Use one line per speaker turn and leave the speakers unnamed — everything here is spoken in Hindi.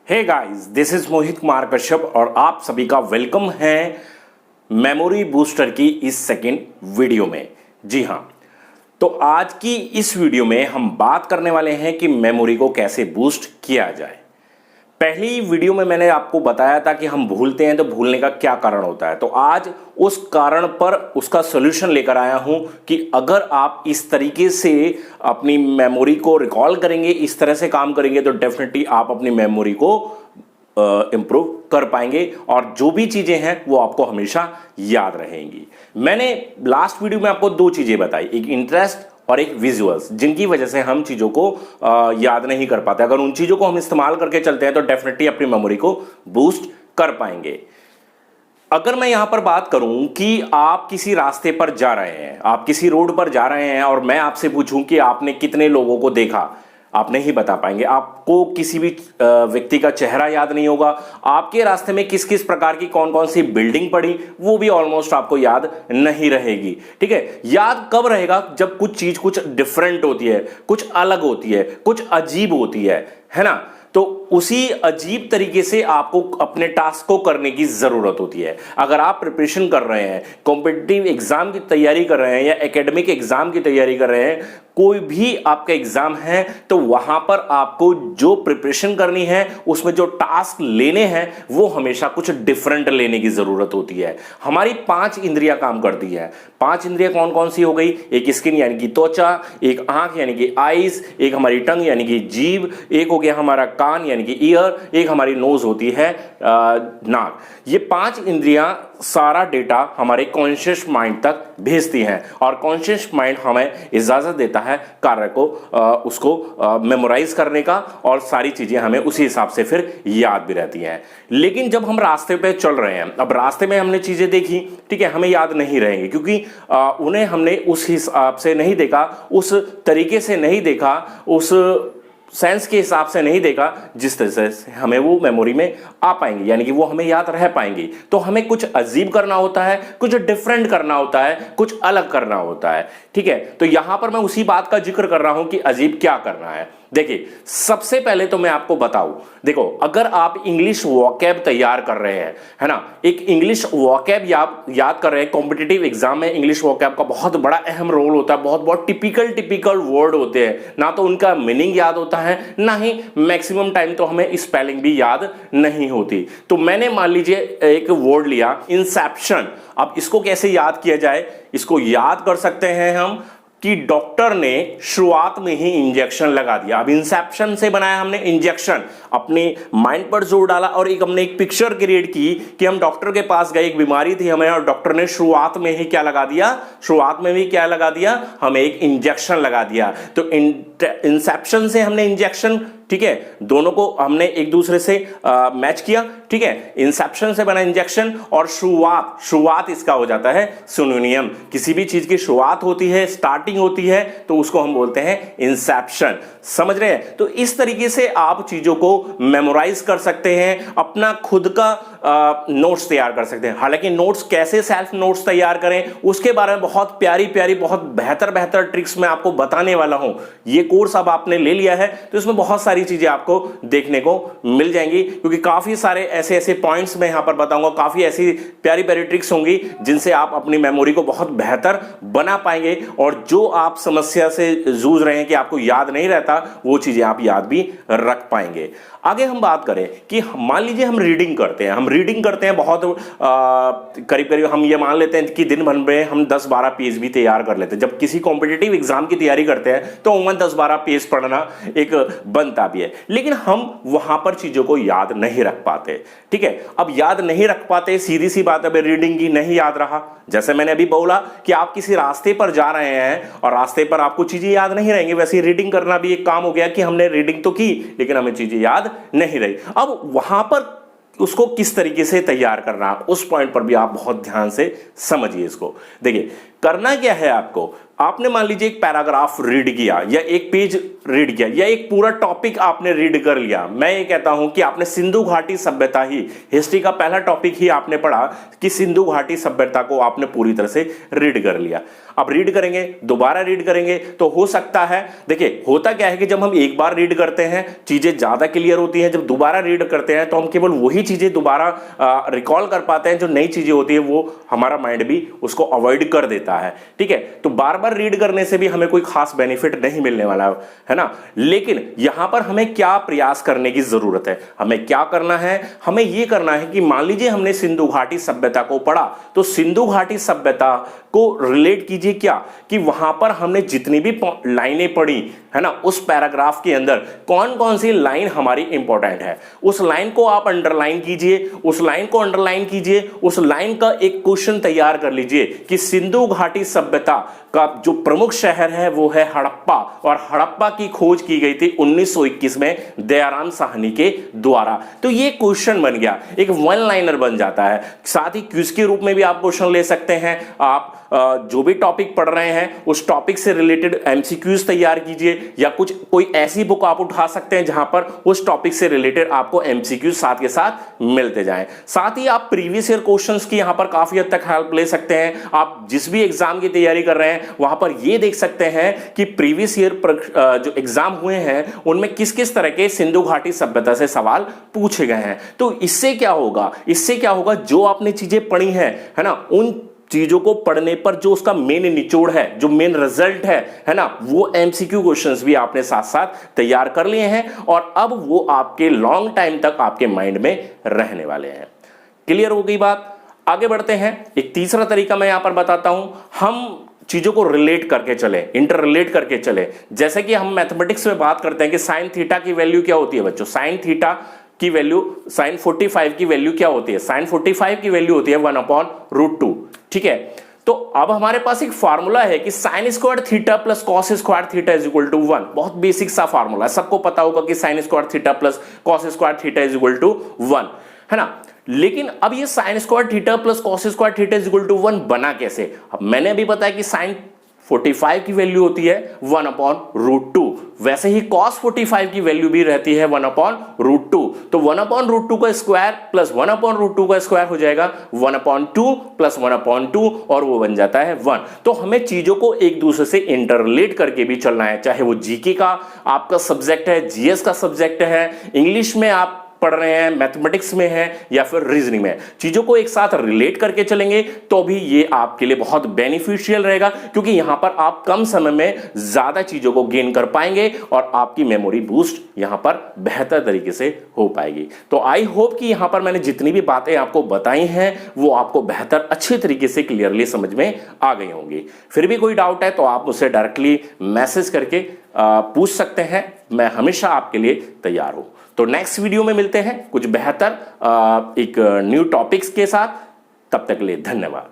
Hey guys, this is Mohit Kumar Kashyap और आप सभी का वेलकम है मेमोरी बूस्टर की इस सेकेंड वीडियो में। जी हाँ, तो आज की इस वीडियो में हम बात करने वाले हैं कि मेमोरी को कैसे बूस्ट किया जाए। पहली वीडियो में मैंने आपको बताया था कि हम भूलते हैं तो भूलने का क्या कारण होता है, तो आज उस कारण पर उसका सॉल्यूशन लेकर आया हूं कि अगर आप इस तरीके से अपनी मेमोरी को रिकॉल करेंगे, इस तरह से काम करेंगे, तो डेफिनेटली आप अपनी मेमोरी को इंप्रूव कर पाएंगे और जो भी चीजें हैं वो आपको हमेशा याद रहेंगी। मैंने लास्ट वीडियो में आपको दो चीजें बताई, एक इंटरेस्ट और एक विजुअल्स, जिनकी वजह से हम चीजों को याद नहीं कर पाते। अगर उन चीजों को हम इस्तेमाल करके चलते हैं तो डेफिनेटली अपनी मेमोरी को बूस्ट कर पाएंगे। अगर मैं यहां पर बात करूं कि आप किसी रास्ते पर जा रहे हैं, आप किसी रोड पर जा रहे हैं और मैं आपसे पूछूं कि आपने कितने लोगों को देखा, आप नहीं बता पाएंगे। आपको किसी भी व्यक्ति का चेहरा याद नहीं होगा। आपके रास्ते में किस किस प्रकार की कौन कौन सी बिल्डिंग पड़ी वो भी ऑलमोस्ट आपको याद नहीं रहेगी। ठीक है, याद कब रहेगा? जब कुछ चीज कुछ डिफरेंट होती है, कुछ अलग होती है, कुछ अजीब होती है ना। तो उसी अजीब तरीके से आपको अपने टास्क को करने की जरूरत होती है। अगर आप प्रिपरेशन कर रहे हैं, कॉम्पिटिटिव एग्जाम की तैयारी कर रहे हैं या एकेडमिक एग्जाम की तैयारी कर रहे हैं, कोई भी आपका एग्जाम है, तो वहां पर आपको जो प्रिपरेशन करनी है, उसमें जो टास्क लेने हैं वो हमेशा कुछ डिफरेंट लेने की जरूरत होती है। हमारी 5 इंद्रियां काम करती है। 5 इंद्रियां कौन कौन सी हो गई? एक स्किन यानी कि त्वचा, एक आंख यानी कि आईज, एक हमारी टंग यानी कि जीभ, एक हो गया हमारा कान यानी कि ईयर, एक हमारी नोज होती है नाक। ये 5 इंद्रियां सारा डेटा हमारे कॉन्शियस माइंड तक भेजती हैं और कॉन्शियस माइंड हमें इजाजत देता है कार्य को उसको मेमोराइज करने का, और सारी चीजें हमें उसी हिसाब से फिर याद भी रहती हैं। लेकिन जब हम रास्ते पे चल रहे हैं, अब रास्ते में हमने चीजें देखी, ठीक है, हमें याद नहीं रहेंगी क्योंकि उन्हें हमने उस हिसाब से नहीं देखा, उस तरीके से नहीं देखा, उस सेंस के हिसाब से नहीं देखा जिस तरह से हमें वो मेमोरी में आ पाएंगी, यानी कि वो हमें याद रह पाएंगी। तो हमें कुछ अजीब करना होता है, कुछ डिफरेंट करना होता है, कुछ अलग करना होता है। ठीक है, तो यहां पर मैं उसी बात का जिक्र कर रहा हूं कि अजीब क्या करना है। देखिए, सबसे पहले तो मैं आपको बताऊं, देखो, अगर आप इंग्लिश वोकैब तैयार कर रहे हैं, है ना, एक इंग्लिश वोकैब याद कर रहे हैं, कॉम्पिटिटिव एग्जाम में इंग्लिश वोकैब का बहुत बड़ा अहम रोल होता है। बहुत बहुत टिपिकल वर्ड होते हैं, ना तो उनका मीनिंग याद होता है, ना ही मैक्सिमम टाइम तो हमें स्पेलिंग भी याद नहीं होती। तो मैंने मान लीजिए एक वर्ड लिया, इंसेप्शन। अब इसको कैसे याद किया जाए? इसको याद कर सकते हैं हम कि डॉक्टर ने शुरुआत में ही इंजेक्शन लगा दिया। अब इंसेप्शन से बनाया हमने इंजेक्शन, अपने माइंड पर जोर डाला और हमने एक पिक्चर क्रिएट की कि हम डॉक्टर के पास गए, एक बीमारी थी हमें, और डॉक्टर ने शुरुआत में ही क्या लगा दिया? शुरुआत में भी क्या लगा दिया? हमें एक इंजेक्शन लगा दिया। तो इंसेप्शन से हमने इंजेक्शन, ठीक है, दोनों को हमने एक दूसरे से मैच किया। ठीक है, इंसेप्शन से बना इंजेक्शन और शुरुआत इसका हो जाता है सिनोनियम। किसी भी चीज की शुरुआत होती है, स्टार्टिंग होती है, तो उसको हम बोलते हैं इंसेप्शन। समझ रहे हैं? तो इस तरीके से आप चीजों को मेमोराइज कर सकते हैं, अपना खुद का नोट्स तैयार कर सकते हैं। हालांकि नोट्स कैसे सेल्फ नोट्स तैयार करें उसके बारे में बहुत प्यारी बहुत बेहतर ट्रिक्स मैं आपको बताने वाला हूं। ये कोर्स अब आपने ले लिया है तो इसमें बहुत सारी चीजें आपको देखने को मिल जाएंगी, क्योंकि काफी सारे ऐसे पॉइंट्स मैं यहां पर बताऊंगा, काफी ऐसी प्यारी ट्रिक्स होंगी जिनसे आप अपनी मेमोरी को बहुत बेहतर बना पाएंगे, और जो आप समस्या से जूझ रहे हैं कि आपको याद नहीं रहता, वो चीजें आप याद भी रख पाएंगे। आगे हम बात करें कि मान लीजिए हम रीडिंग करते हैं बहुत करीब हम ये मान लेते हैं कि दिन भर में हम 10-12 पेज भी तैयार कर लेते हैं। जब किसी कॉम्पिटिटिव एग्जाम की तैयारी करते हैं तो उम्र 10-12 पेज पढ़ना एक बनता भी है, लेकिन हम वहां पर चीजों को याद नहीं रख पाते। ठीक है, अब याद नहीं रख पाते, सीधी सी बात है, रीडिंग की नहीं याद रहा। जैसे मैंने अभी बोला कि आप किसी रास्ते पर जा रहे हैं और रास्ते पर आपको चीजें याद नहीं रहेंगी, वैसे रीडिंग करना भी एक काम हो गया कि हमने रीडिंग तो की लेकिन हमें चीजें याद नहीं रही। अब वहां पर उसको किस तरीके से तैयार करना, उस पॉइंट पर भी आप बहुत ध्यान से समझिए इसको। देखिए, करना क्या है आपको, आपने मान लीजिए एक पैराग्राफ रीड किया या एक पेज रीड किया या एक पूरा टॉपिक आपने रीड कर लिया। मैं ये कहता हूं कि आपने सिंधु घाटी सभ्यता ही, हिस्ट्री का पहला टॉपिक ही आपने पढ़ा कि सिंधु घाटी सभ्यता को आपने पूरी तरह से रीड कर लिया। अब रीड करेंगे, दोबारा रीड करेंगे तो हो सकता है, देखिए होता क्या है कि जब हम एक बार रीड करते हैं चीजें ज्यादा क्लियर होती हैं, जब दोबारा रीड करते हैं तो हम केवल वही चीजें दोबारा रिकॉल कर पाते हैं, जो नई चीजें होती है वो हमारा माइंड भी उसको अवॉइड कर देता है। ठीक है, तो बार बार रीड करने से भी हमें कोई खास बेनिफिट नहीं मिलने वाला है ना। लेकिन यहां पर हमें क्या प्रयास करने की जरूरत है, हमें क्या करना है, हमें यह करना है कि मान लीजिए हमने सिंधु घाटी सभ्यता को पढ़ा, तो सिंधु घाटी सभ्यता को रिलेट कीजिए क्या कि वहां पर हमने जितनी भी लाइनें पढ़ी है ना, उस पैराग्राफ के अंदर कौन कौन सी लाइन हमारी इंपॉर्टेंट है, उस लाइन को आप अंडरलाइन कीजिए, उस लाइन को अंडरलाइन कीजिए, उस लाइन का एक क्वेश्चन तैयार कर लीजिए कि सिंधु घाटी सभ्यता का जो प्रमुख शहर है वो है हड़प्पा, और हड़प्पा की खोज की गई थी 1921 में दयाराम साहनी के द्वारा। तो ये क्वेश्चन बन गया, एक वन लाइनर बन जाता है। साथ ही क्विज के रूप में भी आप क्वेश्चन ले सकते हैं। आप जो भी टॉपिक पढ़ रहे हैं उस टॉपिक से रिलेटेड एमसीक्यूज तैयार कीजिए, या कोई ऐसी बुक आप उठा सकते हैं जहां पर उस टॉपिक से रिलेटेड आपको एमसीक्यूज साथ के साथ मिलते जाएं। साथ ही आप प्रीवियस ईयर क्वेश्चंस की यहां पर काफी हद तक हेल्प ले सकते हैं। आप जिस भी एग्जाम की तैयारी कर रहे हैं वहां पर यह देख सकते हैं कि प्रीवियस ईयर जो एग्जाम हुए हैं उनमें किस किस तरह के सिंधु घाटी सभ्यता से सवाल पूछे गए हैं। तो इससे क्या होगा, इससे क्या होगा, जो आपने चीजें पढ़ी है ना, उन चीजों को पढ़ने पर जो उसका मेन निचोड़ है, जो मेन रिजल्ट है ना, वो एमसीक्यू क्वेश्चंस भी आपने साथ साथ तैयार कर लिए हैं, और अब वो आपके लॉन्ग टाइम तक आपके माइंड में रहने वाले हैं। क्लियर हो गई बात? आगे बढ़ते हैं। एक तीसरा तरीका मैं यहां पर बताता हूं, हम चीजों को रिलेट करके चले, इंटर रिलेट करके चले। जैसे कि हम मैथमेटिक्स में बात करते हैं कि साइन थीटा की वैल्यू क्या होती है बच्चों, साइन थीटा की वैल्यू, साइन 45 की वैल्यू क्या होती है, साइन 45 की वैल्यू होती है 1/√2। ठीक है, तो अब हमारे पास एक फार्मूला है कि sine square theta plus cos square theta is equal to 1। बहुत बेसिक सा फार्मूला है, सबको पता होगा कि sine square theta plus cos square theta is equal to 1 है ना। लेकिन अब ये sine square theta plus cos square theta is equal to 1 बना कैसे? अब मैंने अभी बताया कि साइन 45 की वैल्यू होती है 1/√2, वैसे ही cos 45 की वैल्यू भी रहती है 1/√2। तो 1/√2 का स्क्वायर प्लस 1/√2 का स्क्वायर हो जाएगा 1/2 प्लस 1/2, और वो बन जाता है 1। तो हमें चीजों को एक दूसरे से इंटररिलेट करके भी चलना है, चाहे वो जीके का आपका सब्जेक्ट है, जीएस का सब्जेक्ट है, इंग्लिश में आप पढ़ रहे हैं, मैथमेटिक्स में है, या फिर रीजनिंग में, चीजों को एक साथ रिलेट करके चलेंगे तो भी ये आपके लिए बहुत बेनिफिशियल रहेगा, क्योंकि यहां पर आप कम समय में ज्यादा चीजों को गेन कर पाएंगे और आपकी मेमोरी बूस्ट यहां पर बेहतर तरीके से हो पाएगी। तो आई होप कि यहां पर मैंने जितनी भी बातें आपको बताई हैं वो आपको बेहतर अच्छे तरीके से क्लियरली समझ में आ गई होंगी। फिर भी कोई डाउट है तो आप मुझसे डायरेक्टली मैसेज करके पूछ सकते हैं, मैं हमेशा आपके लिए तैयार हूं। तो नेक्स्ट वीडियो में मिलते हैं कुछ बेहतर एक न्यू टॉपिक्स के साथ। तब तक के लिए धन्यवाद।